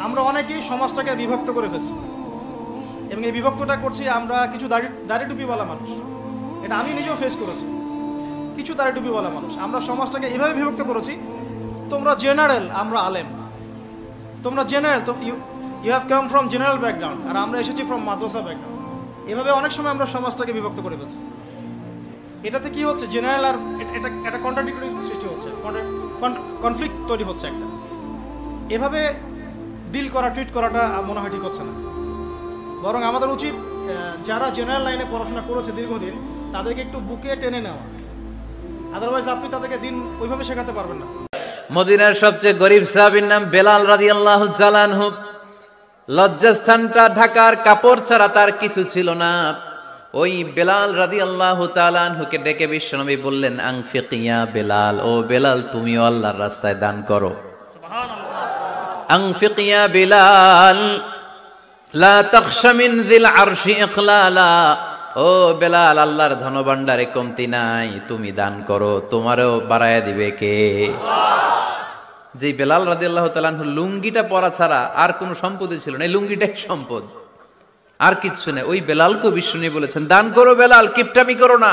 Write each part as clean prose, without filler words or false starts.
আমরা অনেকেই সমাজটাকে বিভক্ত করে ফেলছি, এবং এই বিভক্তটা করছি আমরা কিছু দাড়ি টুপিওয়ালা মানুষ। এটা আমি নিজেও ফেস করেছি। কিছু দাড়ি টুপিওয়ালা মানুষ আমরা সমাজটাকে এভাবে বিভক্ত করেছি, তোমরা জেনারেল, আমরা আলেম। তোমরা general, you have come from general background, আর আমরা এসেছি ফ্রম মাদ্রাসা ব্যাকগ্রাউন্ড। এভাবে অনেক সময় আমরা সমাজটাকে বিভক্ত করে ফেলছি। এটাতে কি হচ্ছে, জেনারেল আর এটা কন্ট্রাডিক্টরি সৃষ্টি হচ্ছে, কনফ্লিক্ট তৈরি হচ্ছে একটা। এভাবে ডিল করা, ট্রিট করাটা মনে হয় ঠিক হচ্ছে না। বরং আমাদের উচিত যারা জেনারেল লাইনে পড়াশোনা করেছে দীর্ঘদিন, তাদেরকে একটু বুকে টেনে নেওয়া। আদারওয়াইজ আপনি তাদেরকে দিন ওইভাবে শেখাতে পারবেন না। মদিনার সবচেয়ে গরিব সাহাবীর নাম বেলাল রাদিয়াল্লাহু তাআলা আনহু। লজ্জাস্থানটা ঢাকার কাপড় ছাড়া তার কিছু ছিল না। ওই বেলাল রাদিয়াল্লাহু তাআলা আনহুকে ডেকে বিশ্বনবী বললেন, আনফিক ইয়া বেলাল, ও বেলাল তুমিও আল্লাহর রাস্তায় দান করো। সুবহানাল্লাহ। আনফিক ইয়া বেলাল লা তাখশা মিন যিল আরশি ইখলালা, ও বেলাল আল্লাহর ধনভাণ্ডারে কমতি নাই, তুমি দান করো, তোমারও বাড়ায়া দিবে কে? যে বেলাল রাদিয়াল্লাহু তাআলা আনহু লুঙ্গিটা পরা ছাড়া আর কোনো সম্পদই ছিল না, এই লুঙ্গিটাই সম্পদ, আর কিচ্ছু নেই। ওই বেলালকে বিশ্বনবী বলেছেন, দান করো বেলাল, কিপটামি করো না।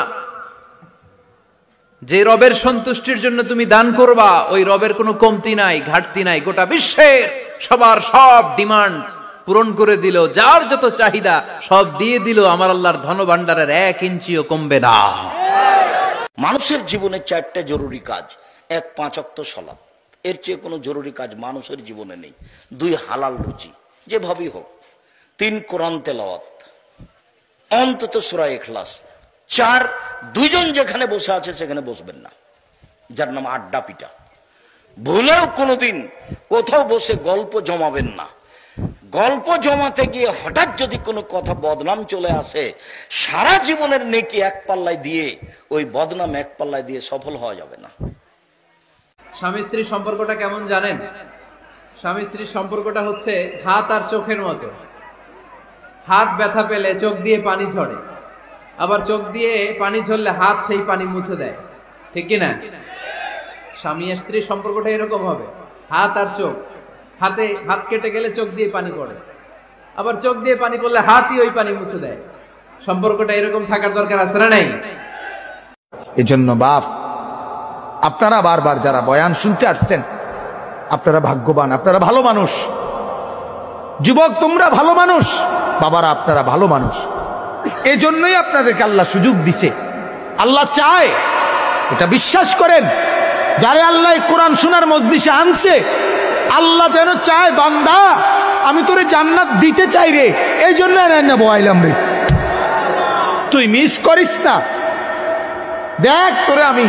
যে রবের সন্তুষ্টির জন্য তুমি দান করবা, ওই রবের কোনো কমতি নাই, ঘাটতি নাই। গোটা বিশ্বের সবার সব ডিমান্ড পূরণ করে দিল, যার যত চাহিদা সব দিয়ে দিল, আমার আল্লাহর ধনভাণ্ডারের 1 ইঞ্চিও কমবে না। মানুষের জীবনে 4টা জরুরি কাজ। 1, 5 ওয়াক্ত সালাত। এর চেয়ে কোনো জরুরি কাজ মানুষের জীবনে নেই। 2, হালাল রুজি যেভাবেই হোক। 3, কোরআন তেলাওয়াত, অন্তত সূরা ইখলাস। 4, দুইজন যেখানে বসে আছে সেখানে বসবেন না, যার নাম আড্ডা পিটা। ভুলেও কোনোদিন কোথাও বসে গল্প জমাবেন না। গল্প জমাতে গিয়ে হঠাৎ যদি কোনো কথা বদনাম চলে আসে, সারা জীবনের নেকি এক পাল্লায় দিয়ে ওই বদনাম এক পাল্লায় দিয়ে সফল হওয়া যাবে না। স্বামী স্ত্রীর সম্পর্কটা কেমন জানেন? স্বামী স্ত্রীর সম্পর্কটা হচ্ছে হাত আর চোখের মতো। হাত ব্যথা পেলে চোখ দিয়ে পানি ঝরে, আবার চোখ দিয়ে পানি ঝরলে হাত সেই পানি মুছে দেয়, ঠিক কিনা? স্বামী আর স্ত্রীর সম্পর্কটা এরকম হবে, হাত আর চোখ। হাত কেটে গেলে চোখ দিয়ে পানি পড়ে, আবার চোখ দিয়ে পানি পড়লে হাতই ওই পানি মুছে দেয়। সম্পর্কটা এরকম থাকার দরকার আছে না নাই? এজন্য বাপ, আপনারা বারবার যারা বয়ান শুনতে আসছেন, আপনারা ভাগ্যবান, আপনারা ভালো মানুষ। যুবক তোমরা ভালো মানুষ, বাবারা আপনারা ভালো মানুষ। এজন্যই আপনাদেরকে আল্লাহ সুযোগ দিছে। আল্লাহ চায়, এটা বিশ্বাস করেন, যারে আল্লাহ কোরআন শোনার মজলিসে আনছে, আল্লাহ যেন চায়, বান্দা আমি তোরে জান্নাত দিতে চাই রে, এই জন্য না বয়াইলাম রে, তুই মিস করিস না। দেখ তোরে আমি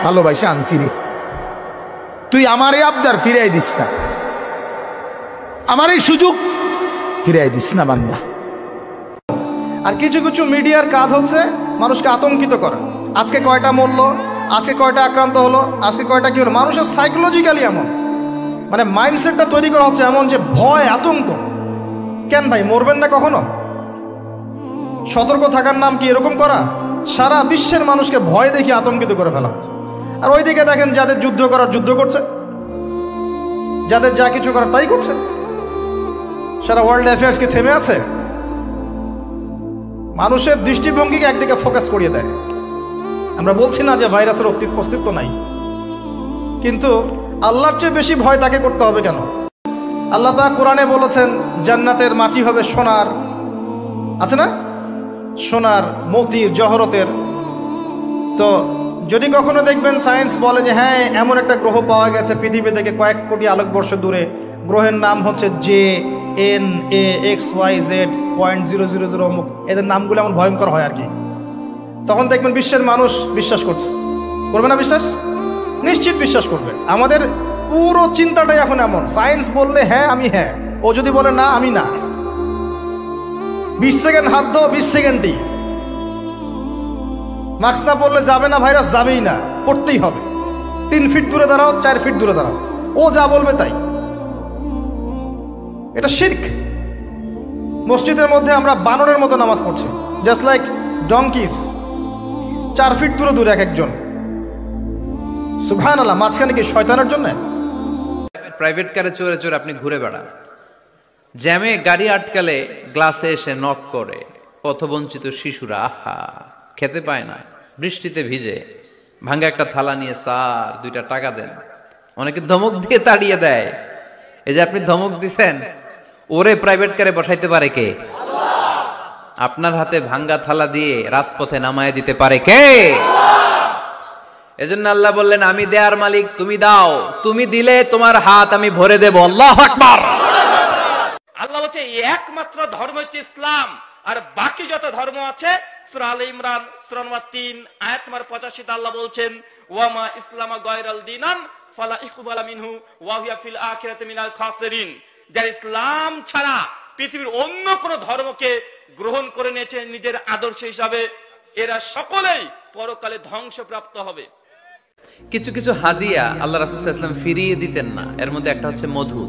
ভালোবাসা আনছি রে, তুই আমার এই আবদার ফিরাই দিস না, আমার এই সুযোগ ফিরাই দিস না বান্দা। আর কিছু কিছু মিডিয়ার কাজ হচ্ছে মানুষকে আতঙ্কিত করা। আজকে কয়টা মরলো, আজকে কয়টা আক্রান্ত হলো, আজকে কয়টা কি হলো। মানুষের সাইকোলজিক্যালি এমন, মানে মাইন্ডসেটটা তৈরি করা হচ্ছে এমন যে ভয়, আতঙ্ক। কেন ভাই, মরবেন না কখনো? সতর্ক থাকার নাম কি এরকম করা? সারা বিশ্বের মানুষকে ভয় দেখিয়ে আতঙ্কিত করে ফেলা হচ্ছে। আর ওইদিকে দেখেন, যাদের যুদ্ধ করার যুদ্ধ করছে, যাদের যা কিছু করার তাই করছে। সারা ওয়ার্ল্ড অ্যাফেয়ার্স কি থেমে আছে? মানুষের দৃষ্টিভঙ্গিকে একদিকে ফোকাস করিয়ে দেয়। আমরা বলছি না যে ভাইরাসের অস্তিত্ব নাই, কিন্তু আল্লাহর চেয়ে বেশি ভয় তাকে করতে হবে কেন? আল্লাহ পাক কোরআনে বলেছেন জান্নাতের মাটি হবে সোনার, আছে না? সোনার, মতির, জহরতের। তো যদি কখনো দেখবেন সায়েন্স বলে যে হ্যাঁ এমন একটা গ্রহ পাওয়া গেছে পৃথিবী থেকে কয়েক কোটি আলোকবর্ষ দূরে, গ্রহের নাম হচ্ছে JNAXYZ.000 অমুক, এদের নামগুলো এমন ভয়ঙ্কর হয় আর কি, তখন দেখবেন বিশ্বের মানুষ বিশ্বাস করবে না? বিশ্বাস নিশ্চিত বিশ্বাস করবে। আমাদের পুরো চিন্তাটাই এখন এমন, সায়েন্স বললে হ্যাঁ আমি হ্যাঁ, ও যদি বলে না আমি না। 20 সেকেন্ড হাত দাও, 20 সেকেন্ডই। মাস্ক না পরলে যাবে না, ভাইরাস যাবেই না, পড়তেই হবে। 3 ফিট দূরে দাঁড়াও, 4 ফিট দূরে দাঁড়াও, ও যা বলবে তাই। এটা শিরক। মসজিদের মধ্যে আমরা বানরের মতো নামাজ পড়ছি, জাস্ট লাইক ডঙ্কিস। 4 ফিট দূরে দূরে এক একজন। সুবহানাল্লাহ, মাঝখানে কি শয়তানের জন্য? প্রাইভেট কারে চড়ে চড়ে আপনি ঘুরে বেড়ান, জ্যামে গাড়ি আটকালে গ্লাসে এসে নক করে, পথবঞ্চিত শিশুরা আহা খেতে পায় না, বৃষ্টিতে ভিজে, ভাঙ্গা একটা থালা নিয়ে স্যার 2টা টাকা দেন। অনেকে ধমক দিয়ে তাড়িয়ে দেয়। এই যে আপনি ধমক দিছেন, ওরে প্রাইভেট কারে বসাইতে পারে কে? আপনার হাতে ভাঙ্গা থালা দিয়ে রাজপথে নামায় দিতে পারে কে? এজন্য আল্লাহ বললেন, আমি দেয়ার মালিক, তুমি দাও, তুমি দিলে তোমার হাত আমি ভরে দেব। আল্লাহু আকবার। আল্লাহ বলছে একমাত্র ধর্ম হচ্ছে ইসলাম, আর বাকি যত ধর্ম আছে সূরা আলে ইমরান সূরা নম্বর 3 আয়াত নম্বর 85 তে আল্লাহ বলছেন, ওয়ামা ইসলামা গায়রাল দিনান ফালা ইকবালা মিনহু ওয়া হুয়া ফিল আখিরাতি মিনাল খাসিরিন। যারা ইসলাম ছাড়া পৃথিবীর অন্য কোন ধর্মকে গ্রহণ করে নিয়েছে নিজের আদর্শ হিসাবে, এরা সকলেই পরকালে ধ্বংসপ্রাপ্ত হবে। কিছু কিছু হাদিয়া আল্লাহ রাসূল সাল্লাল্লাহু আলাইহি ওয়াসাল্লাম ফিরিয়ে দিতেন না। এর মধ্যে একটা হচ্ছে মধু।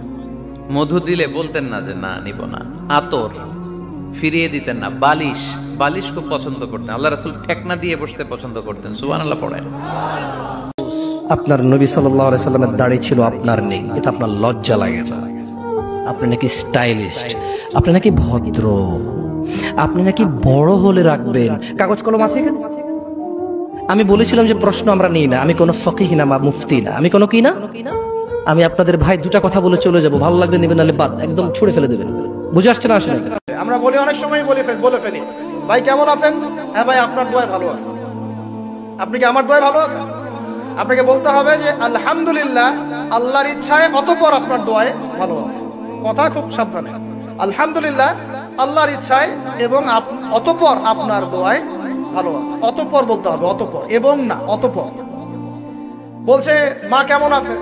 মধু দিলে বলতেন না যে না নিব না। আতর ফিরিয়ে দিতেন না। বালিশ, বালিশ খুব পছন্দ করতেন। আল্লাহ রাসূল ঠেকনা দিয়ে বসতে পছন্দ করতেন। সুবহানাল্লাহ পড়েন। আপনার নবী সাল্লাল্লাহু আলাইহি সাল্লামের দাড়ি ছিল, আপনার নেই, এটা আপনার লজ্জা লাগে না? আপনি নাকি স্টাইলিস্ট, আপনি নাকি ভদ্র, আপনি নাকি বড় হলে রাখবেন। কাগজ কলম আছে এখানে? আমি বলেছিলাম যে প্রশ্ন আমরা নিই না, আমি কোনো ফকিহ না বা মুফতি না, আমি কোনো কি না, আমি আপনাদের ভাই 2টা কথা বলে চলে যাব, ভালো লাগলে নেবেন, নাহলে বাদ, একদম ছুড়ে ফেলে দেবেন। বুঝে আসছে না? আসলে আমরা বলি, অনেক সময় বলে ফেলি, ভাই কেমন আছেন? হ্যাঁ ভাই আপনার দোয়ায় ভালো আছে। আপনি কি আমার দোয়ায় ভালো আছেন? আপনাকে বলতে হবে যে আলহামদুলিল্লাহ, আল্লাহর ইচ্ছায় অতঃপর আপনার দোয়ায় ভালো আছে। কথা খুব সাবধানে, আলহামদুলিল্লাহ আল্লাহর ইচ্ছায় এবং অতঃপর আপনার দোয়ায় ভালো আছে। অতঃপর বলতে হবে, অতঃপর, এবং না, অতঃপর। বলছে মা কেমন আছে?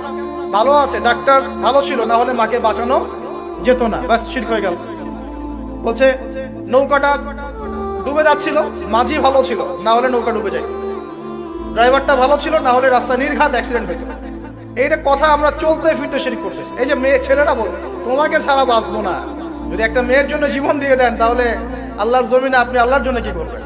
ভালো আছে, ডাক্তার ভালো ছিল, না হলে মাকে বাঁচানো যেত না, ব্যাস শিরক হয়ে গেল। বলছে নৌকাটা ডুবে যাচ্ছিল, মাঝি ভালো ছিল, না হলে নৌকা ডুবে যায়। ড্রাইভারটা ভালো ছিল, না হলে রাস্তায় নির্ঘাত অ্যাক্সিডেন্ট হয়েছে। এইটা কথা আমরা চলতে ফিরতে শিরক করতেছি। এই যে ছেলেরা বল, তোমাকে ছাড়া বাঁচবো না, যদি একটা মেয়ের জন্য জীবন দিয়ে দেন, তাহলে আল্লাহর জমিনে আপনি আল্লাহর জন্য কি করবেন?